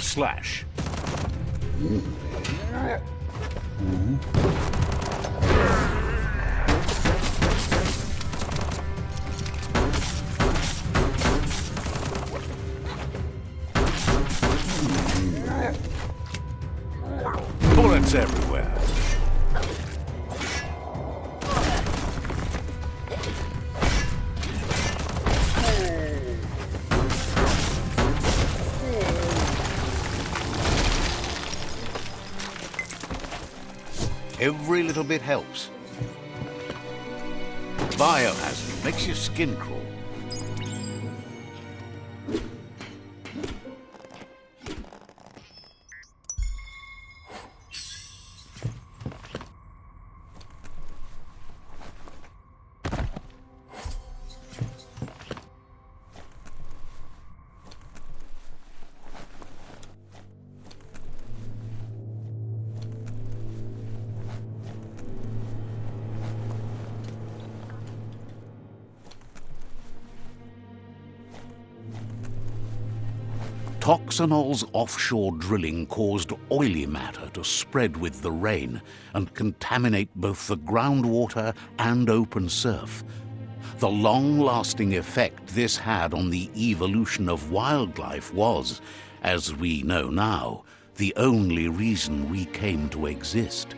slash. Bullets everywhere. Every little bit helps. Biohazard makes your skin crawl. Toxanol's offshore drilling caused oily matter to spread with the rain and contaminate both the groundwater and open surf. The long-lasting effect this had on the evolution of wildlife was, as we know now, the only reason we came to exist.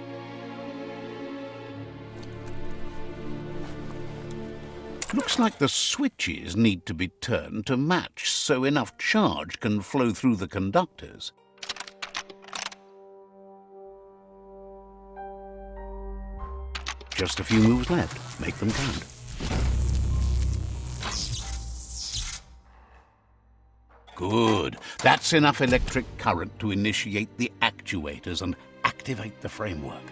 Looks like the switches need to be turned to match so enough charge can flow through the conductors. Just a few moves left. Make them count. Good. That's enough electric current to initiate the actuators and activate the framework.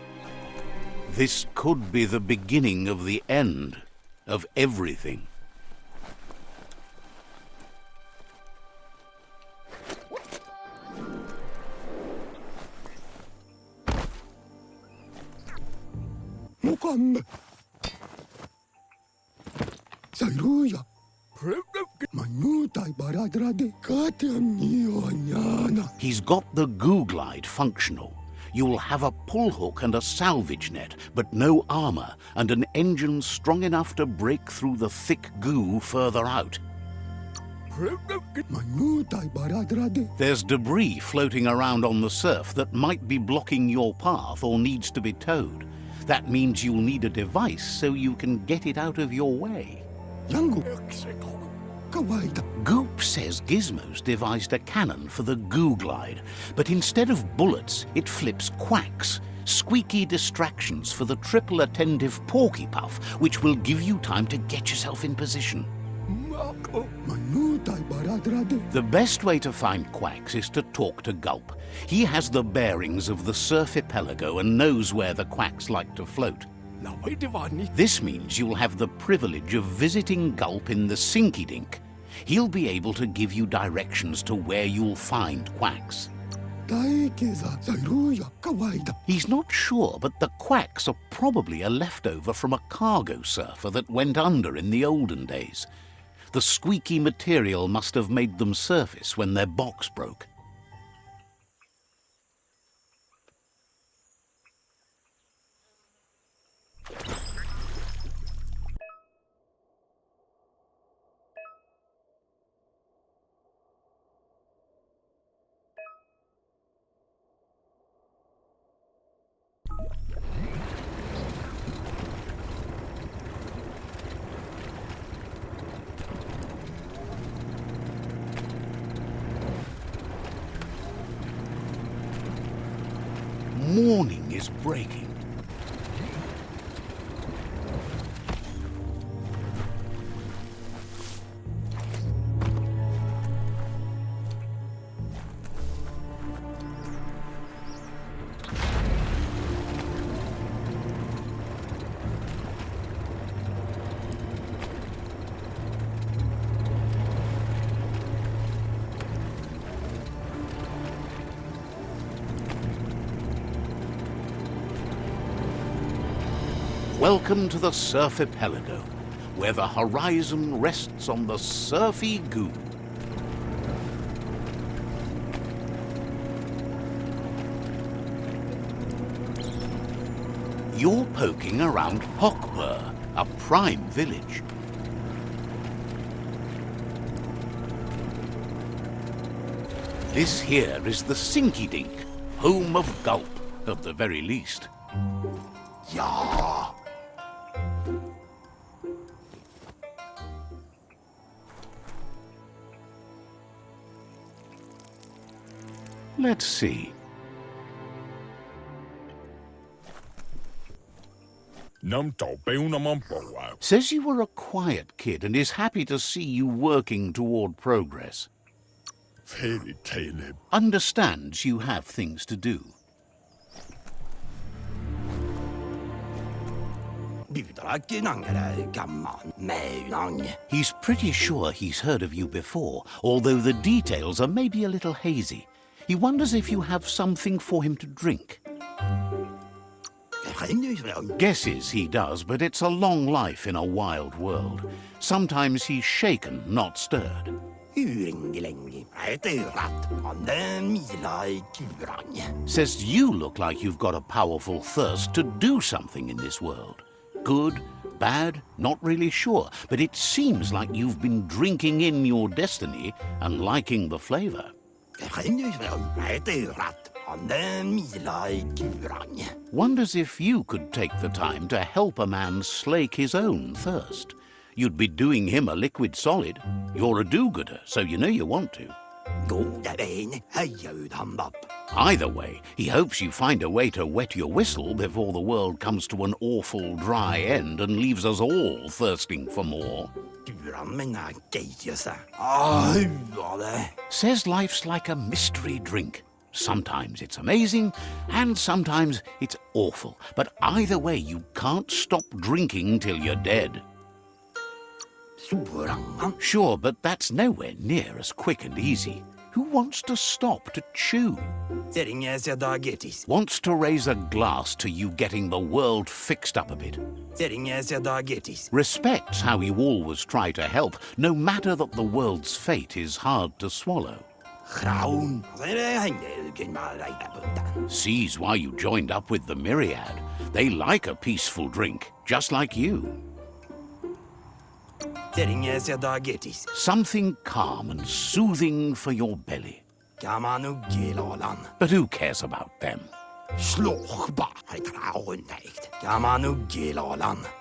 This could be the beginning of the end of everything. He's got the goo glide functional. You'll have a pull hook and a salvage net, but no armor, and an engine strong enough to break through the thick goo further out. There's debris floating around on the surf that might be blocking your path or needs to be towed. That means you'll need a device so you can get it out of your way. Goop says Gizmo's devised a cannon for the goo glide, but instead of bullets, it flips quacks, squeaky distractions for the triple attentive porky puff, which will give you time to get yourself in position. The best way to find quacks is to talk to Gulp. He has the bearings of the surf archipelago and knows where the quacks like to float. This means you'll have the privilege of visiting Gulp in the Sinky Dink. He'll be able to give you directions to where you'll find quacks. He's not sure, but the quacks are probably a leftover from a cargo surfer that went under in the olden days. The squeaky material must have made them surface when their box broke. Morning is breaking. Welcome to the surf archipelago, where the horizon rests on the surfy goo. You're poking around Hockbur, a prime village. This here is the Sinky Dink, home of Gulp, at the very least. Ja. Let's see. Says you were a quiet kid and is happy to see you working toward progress. Understands you have things to do. He's pretty sure he's heard of you before, although the details are maybe a little hazy. He wonders if you have something for him to drink. Guesses he does, but it's a long life in a wild world. Sometimes he's shaken, not stirred. Says you look like you've got a powerful thirst to do something in this world. Good, bad, not really sure, but it seems like you've been drinking in your destiny and liking the flavor. Wonders if you could take the time to help a man slake his own thirst. You'd be doing him a liquid solid. You're a do-gooder, so you know you want to. Either way, he hopes you find a way to wet your whistle before the world comes to an awful dry end and leaves us all thirsting for more. Says life's like a mystery drink. Sometimes it's amazing, and sometimes it's awful. But either way, you can't stop drinking till you're dead. Sure, but that's nowhere near as quick and easy. Who wants to stop to chew? Wants to raise a glass to you getting the world fixed up a bit. Respects how you always try to help, no matter that the world's fate is hard to swallow. Sees why you joined up with the Myriad. They like a peaceful drink, just like you. Something calm and soothing for your belly. But who cares about them?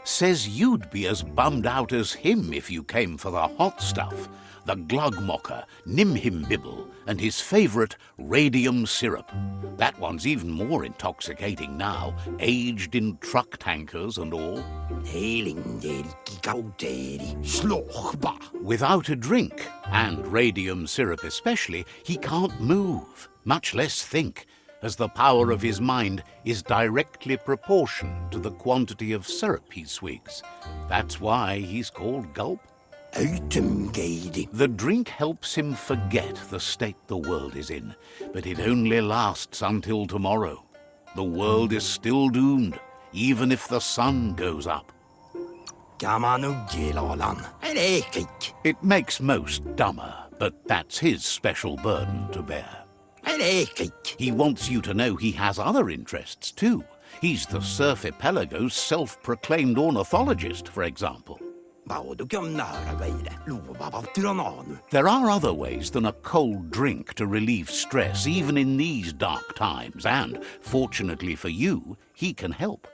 Says you'd be as bummed out as him if you came for the hot stuff. The Glugmocker, Nimhimbibble, and his favourite radium syrup. That one's even more intoxicating now, aged in truck tankers and all. Without a drink, and radium syrup especially, he can't move, much less think, as the power of his mind is directly proportioned to the quantity of syrup he swigs. That's why he's called Gulp. The drink helps him forget the state the world is in, but it only lasts until tomorrow. The world is still doomed, even if the sun goes up. It makes most dumber, but that's his special burden to bear. He wants you to know he has other interests too. He's the Surf Archipelago's self-proclaimed ornithologist, for example. There are other ways than a cold drink to relieve stress, even in these dark times, and, fortunately for you, he can help.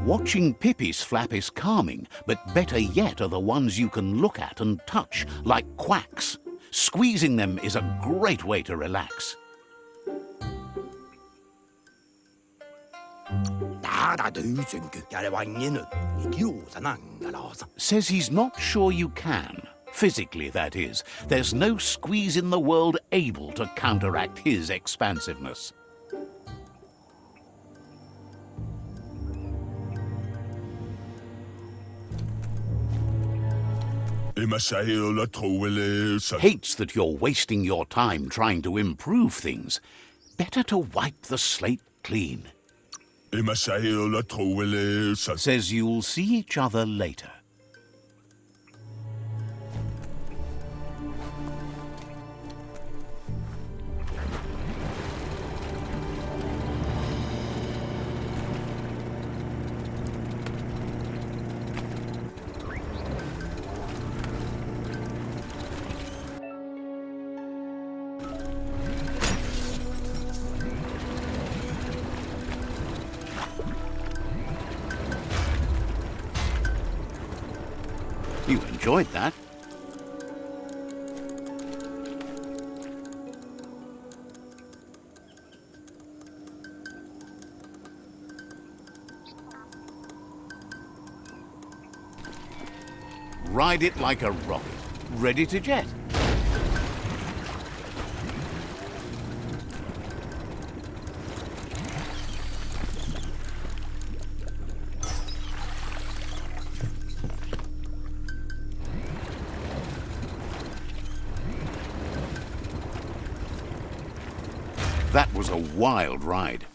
Watching Pippi's flap is calming, but better yet are the ones you can look at and touch, like quacks. Squeezing them is a great way to relax. Says he's not sure you can. Physically, that is. There's no squeeze in the world able to counteract his expansiveness. Hates that you're wasting your time trying to improve things. Better to wipe the slate clean. Says you'll see each other later. You enjoyed that. Ride it like a rocket, ready to jet. That was a wild ride.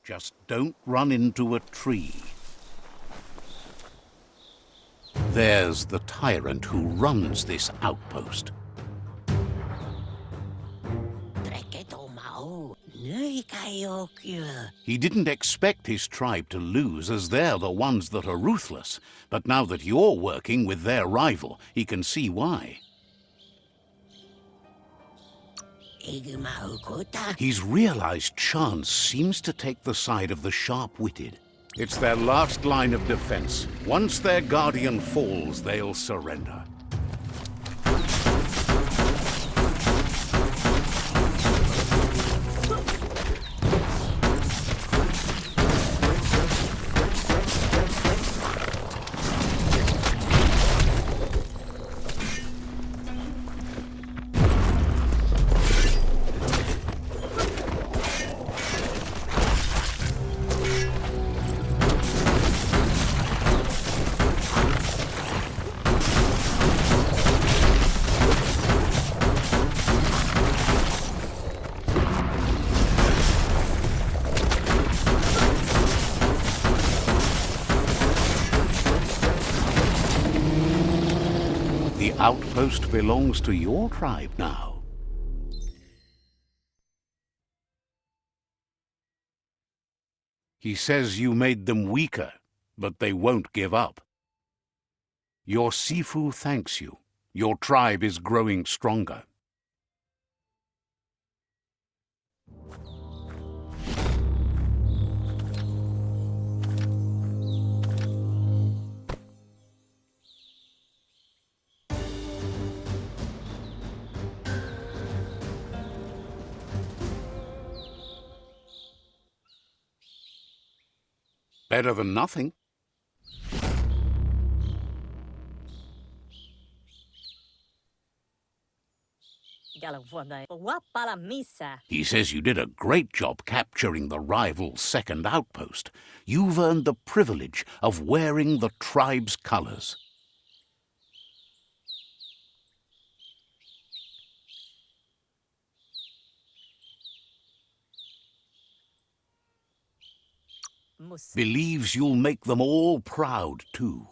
Just don't run into a tree. There's the tyrant who runs this outpost. He didn't expect his tribe to lose, as they're the ones that are ruthless. But now that you're working with their rival, he can see why. He's realized chance seems to take the side of the sharp-witted. It's their last line of defense. Once their guardian falls, they'll surrender. The outpost belongs to your tribe now. He says you made them weaker, but they won't give up. Your Sifu thanks you. Your tribe is growing stronger. Better than nothing. He says you did a great job capturing the rival second outpost. You've earned the privilege of wearing the tribe's colors. Believes you'll make them all proud, too.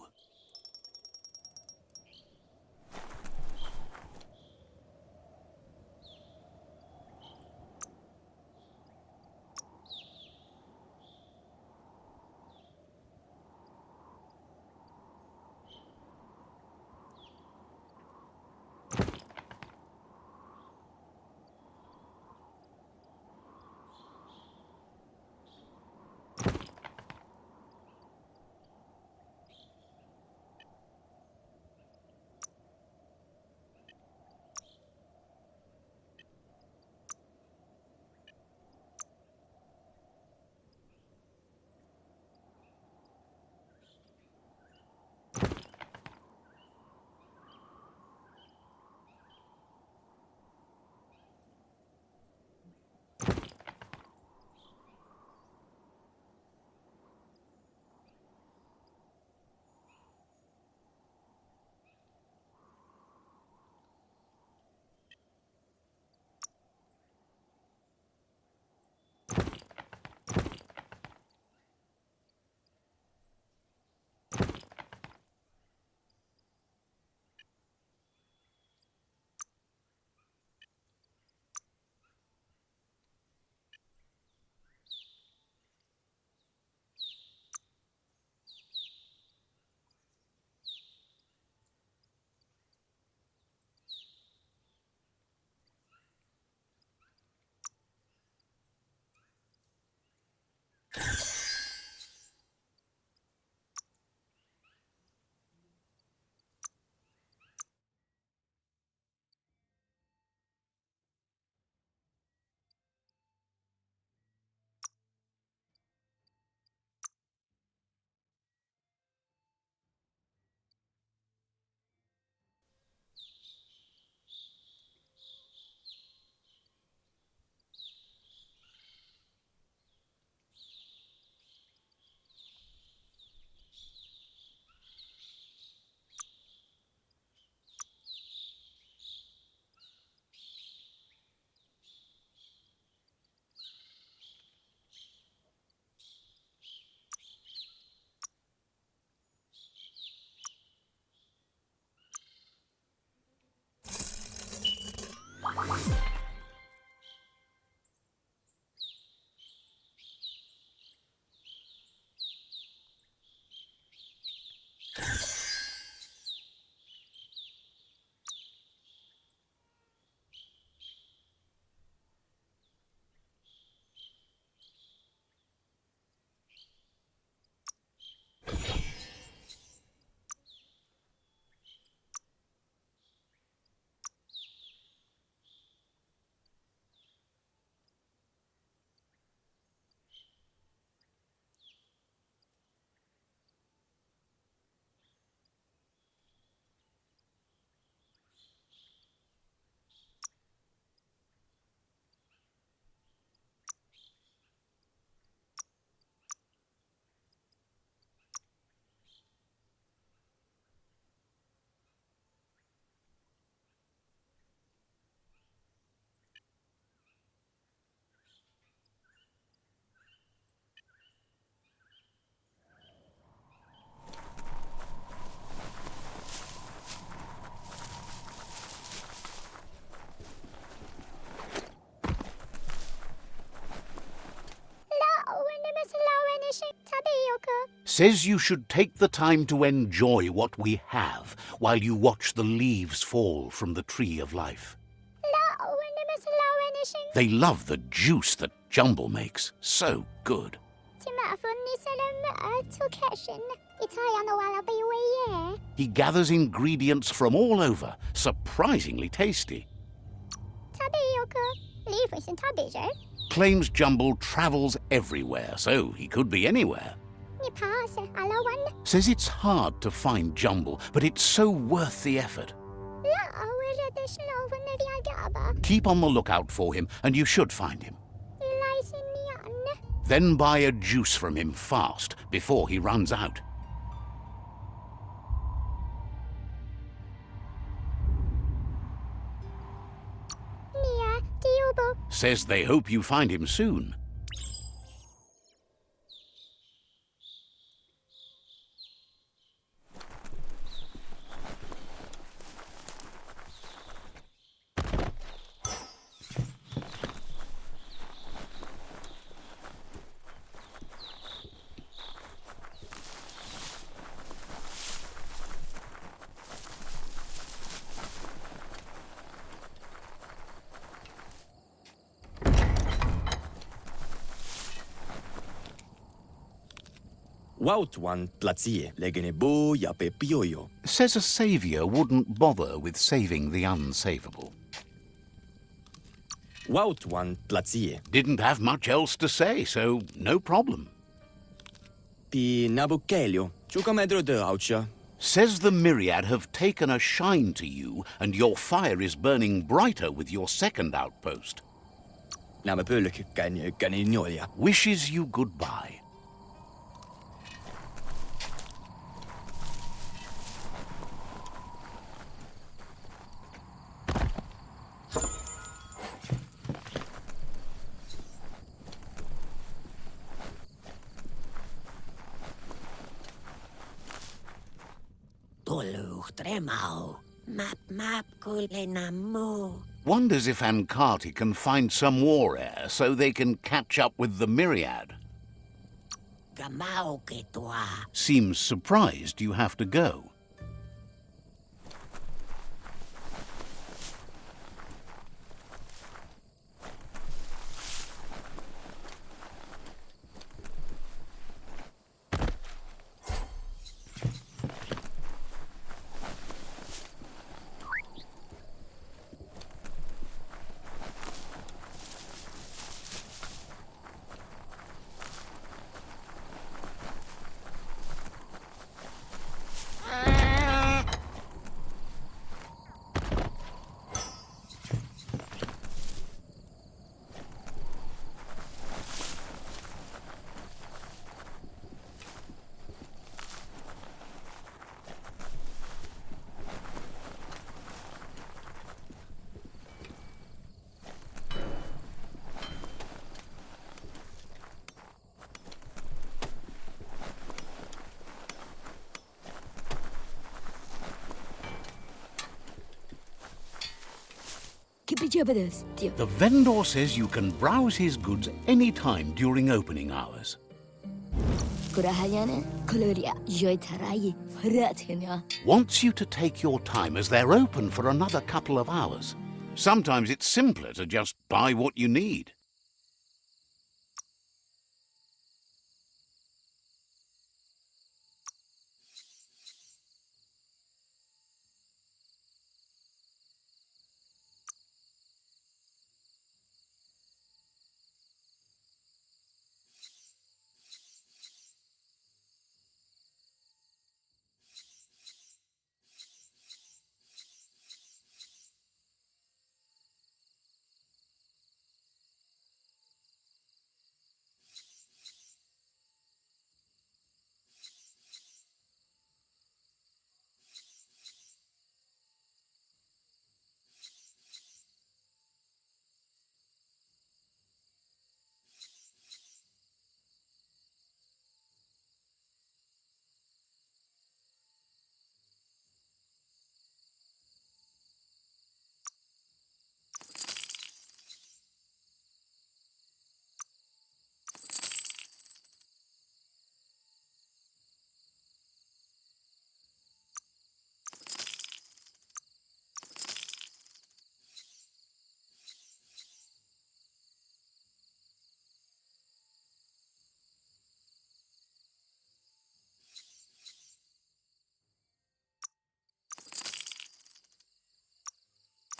Says you should take the time to enjoy what we have while you watch the leaves fall from the tree of life. They love the juice that Jumble makes. So good. He gathers ingredients from all over, surprisingly tasty. Claims Jumble travels everywhere, so he could be anywhere. Says it's hard to find Jumble, but it's so worth the effort. Keep on the lookout for him, and you should find him. Then buy a juice from him fast, before he runs out. Says they hope you find him soon. Wautwan tlatsie legene bo ya pe pioyo. Says a saviour wouldn't bother with saving the unsavable. Wautwan tlatsie. Didn't have much else to say, so no problem. Pi nabukelio, chukamedro de aucha. Says the myriad have taken a shine to you, and your fire is burning brighter with your second outpost. Name pölk kani nyolia. Wishes you goodbye. Wonders if Ankati can find some war air so they can catch up with the myriad. Seems surprised you have to go. The vendor says you can browse his goods any time during opening hours. Wants you to take your time as they're open for another couple of hours. Sometimes it's simpler to just buy what you need.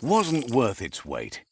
Wasn't worth its weight.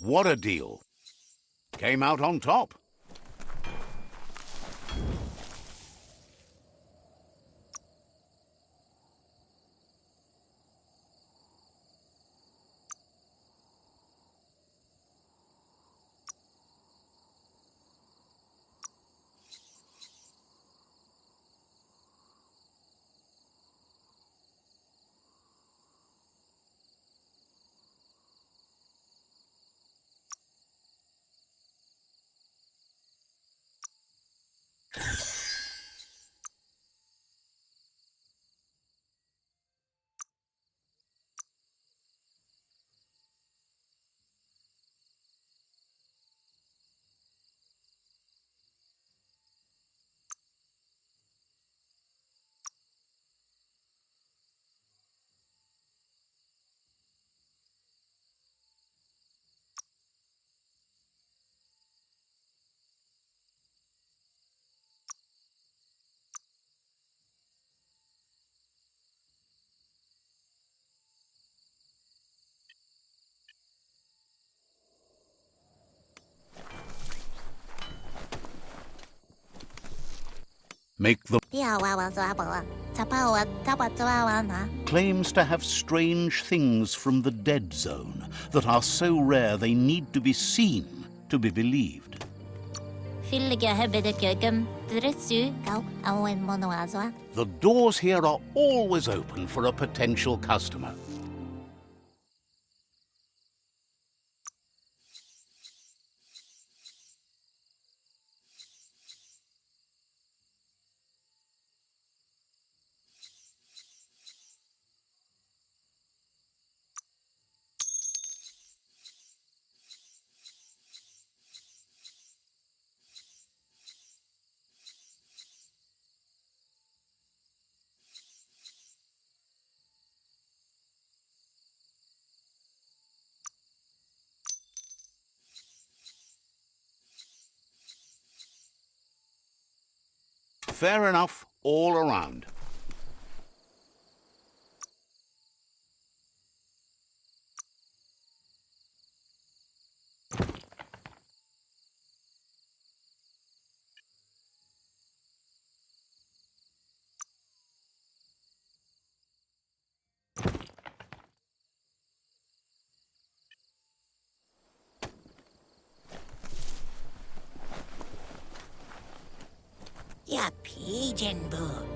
What a deal. Came out on top. Make the claims to have strange things from the dead zone that are so rare they need to be seen to be believed. The doors here are always open for a potential customer. Fair enough all around.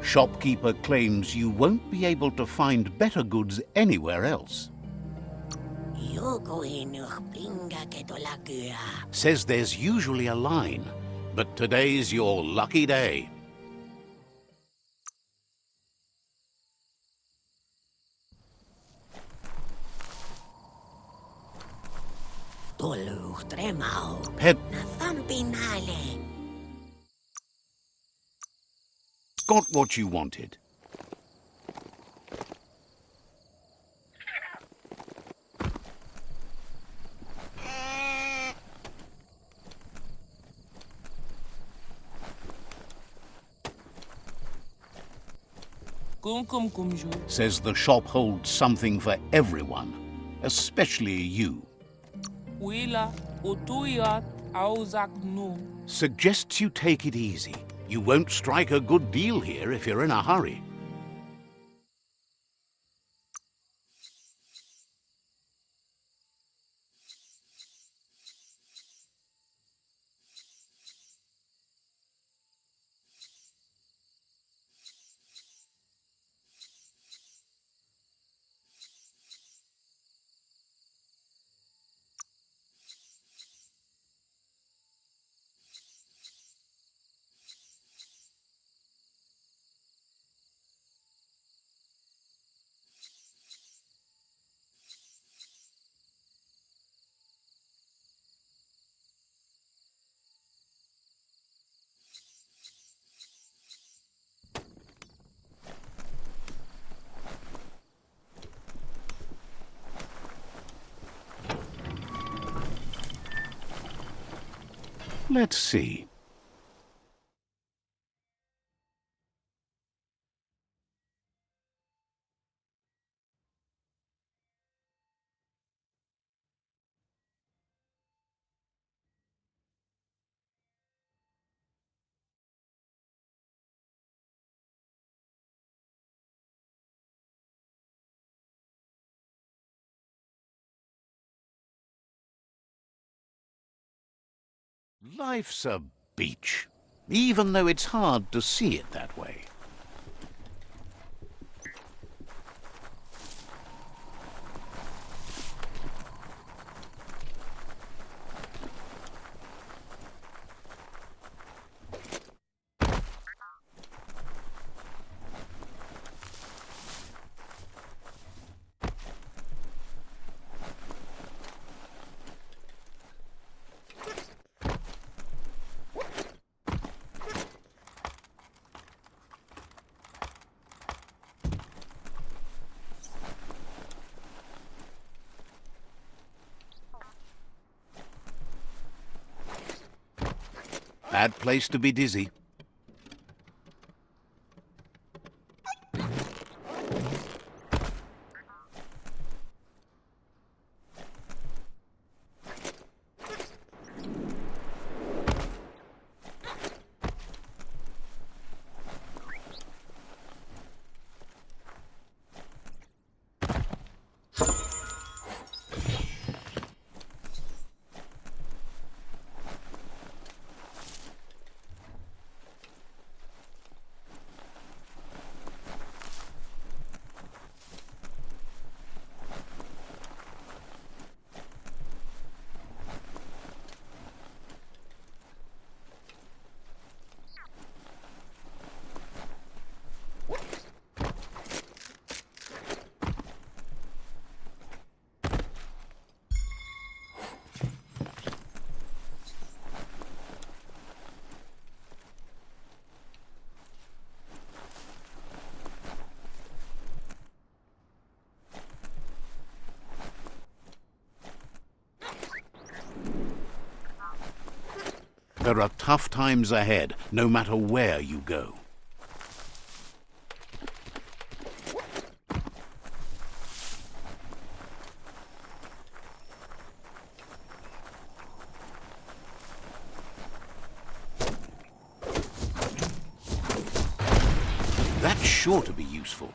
Shopkeeper claims you won't be able to find better goods anywhere else. Says there's usually a line, but today's your lucky day. Pet got what you wanted. Says the shop holds something for everyone, especially you. Suggests you take it easy. You won't strike a good deal here if you're in a hurry. Let's see. Life's a beach, even though it's hard to see it that way. Bad place to be dizzy. There are tough times ahead, no matter where you go. That's sure to be useful.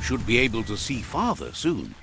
Should be able to see farther soon.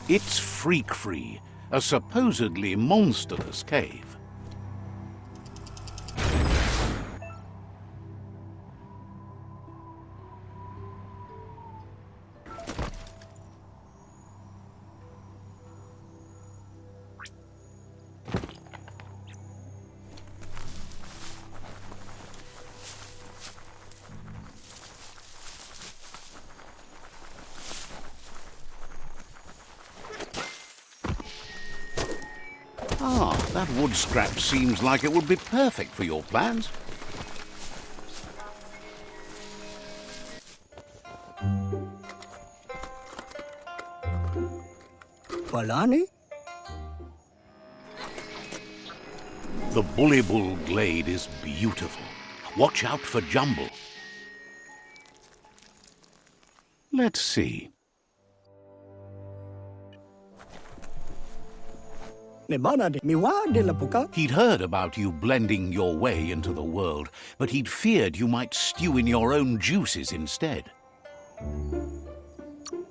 It's freak-free, a supposedly monsterless cave. Ah, that wood scrap seems like it would be perfect for your plans. Palani? The Bullybul glade is beautiful. Watch out for Jumble. Let's see. Nebanade, miwa de la puka. He'd heard about you blending your way into the world, but he'd feared you might stew in your own juices instead.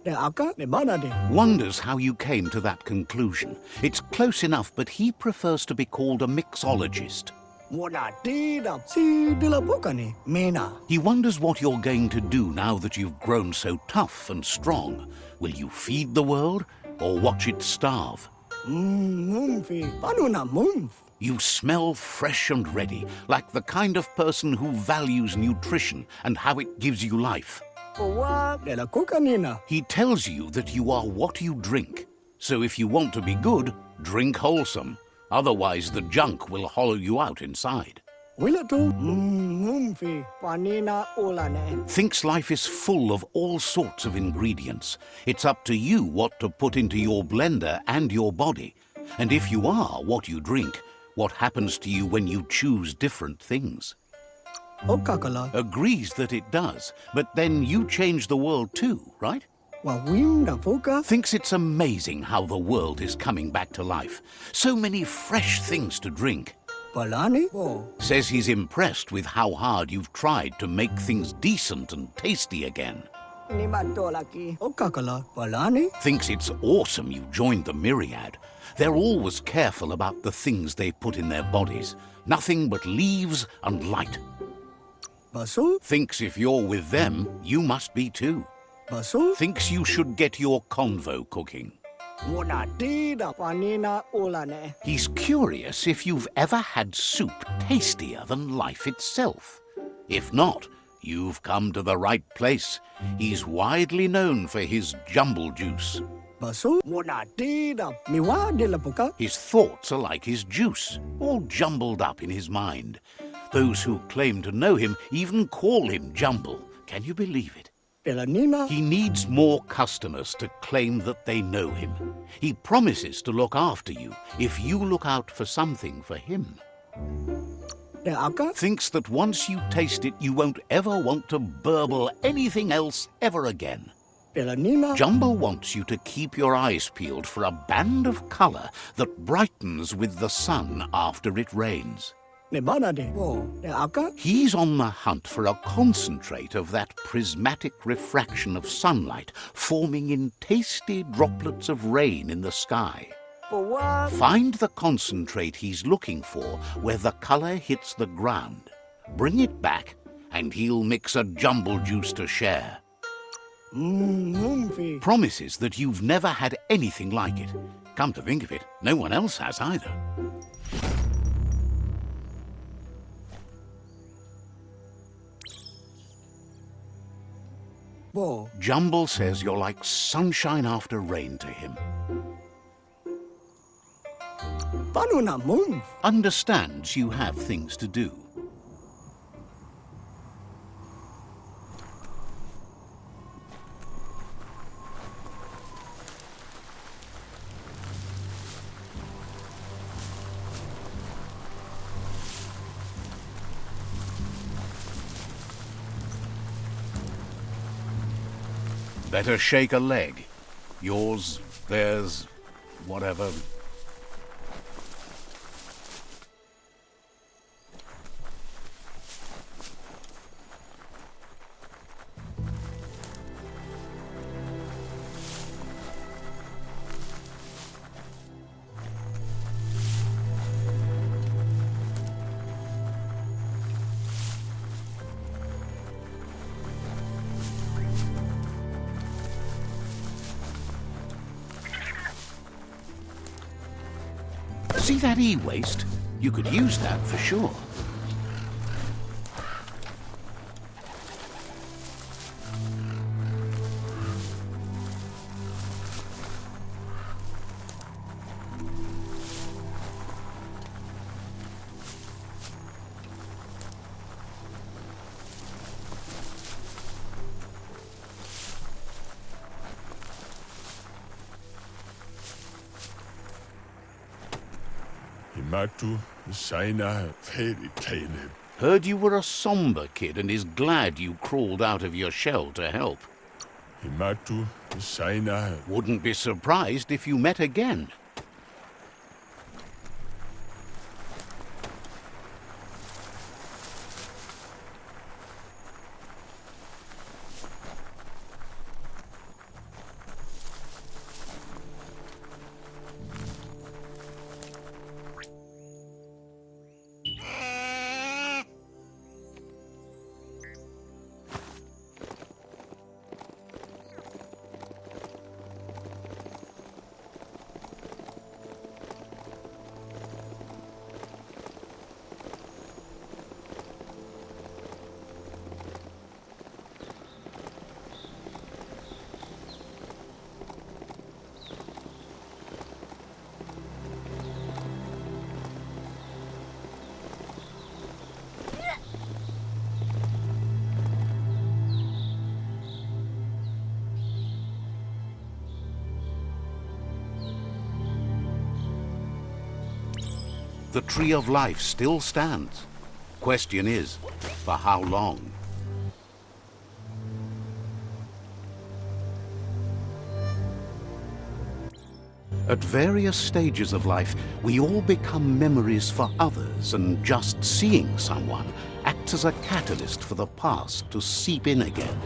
De aka, nebanade. Wonders how you came to that conclusion. It's close enough, but he prefers to be called a mixologist. Mona tida, si de la puka ni, mena. He wonders what you're going to do now that you've grown so tough and strong. Will you feed the world or watch it starve? Mumfi, panuna mumf. You smell fresh and ready, like the kind of person who values nutrition and how it gives you life. Owa de la kuka nina. He tells you that you are what you drink. So if you want to be good, drink wholesome. Otherwise, the junk will hollow you out inside. Wila tu, mumfi, panina ulane. Thinks life is full of all sorts of ingredients. It's up to you what to put into your blender and your body. And if you are what you drink, what happens to you when you choose different things? Okakala, Agrees that it does, but then you change the world too, right? wa winda puka. Thinks it's amazing how the world is coming back to life. So many fresh things to drink. Palani? Oh, Says he's impressed with how hard you've tried to make things decent and tasty again. ni matolaki. Okakala, palani? Thinks it's awesome you joined the Myriad. They're always careful about the things they put in their bodies. Nothing but leaves and light. Basu, Thinks if you're with them, you must be too. basu. Thinks you should get your convo cooking. Mona tida, panina ulane. He's curious if you've ever had soup tastier than life itself. If not, you've come to the right place. He's widely known for his jumble juice. Basu, mona tida, miwa de la puka. His thoughts are like his juice, all jumbled up in his mind. Those who claim to know him even call him Jumble. Can you believe it? De la nina. He needs more customers to claim that they know him. He promises to look after you if you look out for something for him. De aka, Thinks that once you taste it, you won't ever want to burble anything else ever again. de la nina. Jumbo wants you to keep your eyes peeled for a band of color that brightens with the sun after it rains. Nebanade. Oh, de aka. He's on the hunt for a concentrate of that prismatic refraction of sunlight forming in tasty droplets of rain in the sky. Owa. Find the concentrate he's looking for where the color hits the ground. Bring it back, and he'll mix a jumble juice to share. Mumfi. Promises that you've never had anything like it. Come to think of it, no one else has either. po. Jumble says you're like sunshine after rain to him. Paano na, Mom? Understands you have things to do. Better shake a leg. Yours, theirs, whatever. See that e-waste? You could use that for sure. Himatu Saina Fairy Tale. Heard you were a somber kid and is glad you crawled out of your shell to help. Himatu Saina. Wouldn't be surprised if you met again. The Tree of Life still stands. Question is, for how long? At various stages of life, we all become memories for others, and just seeing someone acts as a catalyst for the past to seep in again.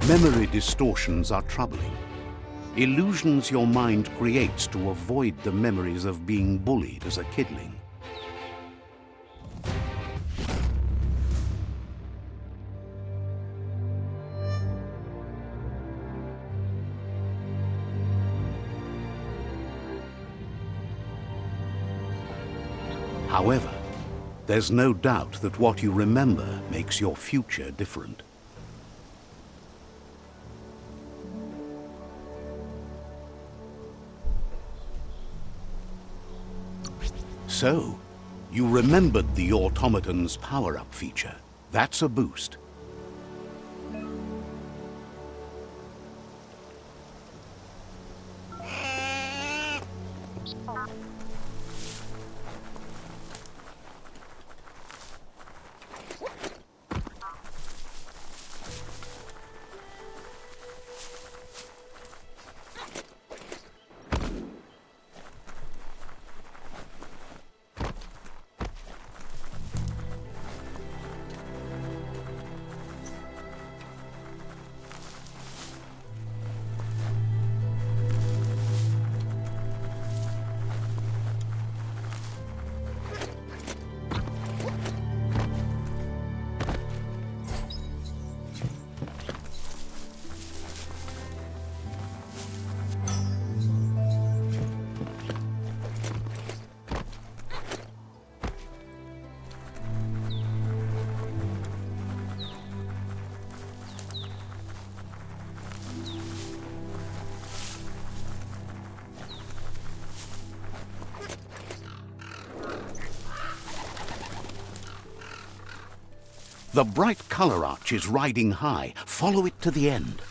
Memory distortions are troubling. Illusions your mind creates to avoid the memories of being bullied as a kidling. However, there's no doubt that what you remember makes your future different. So, you remembered the automaton's power-up feature. That's a boost. The bright colour arch is riding high. Follow it to the end.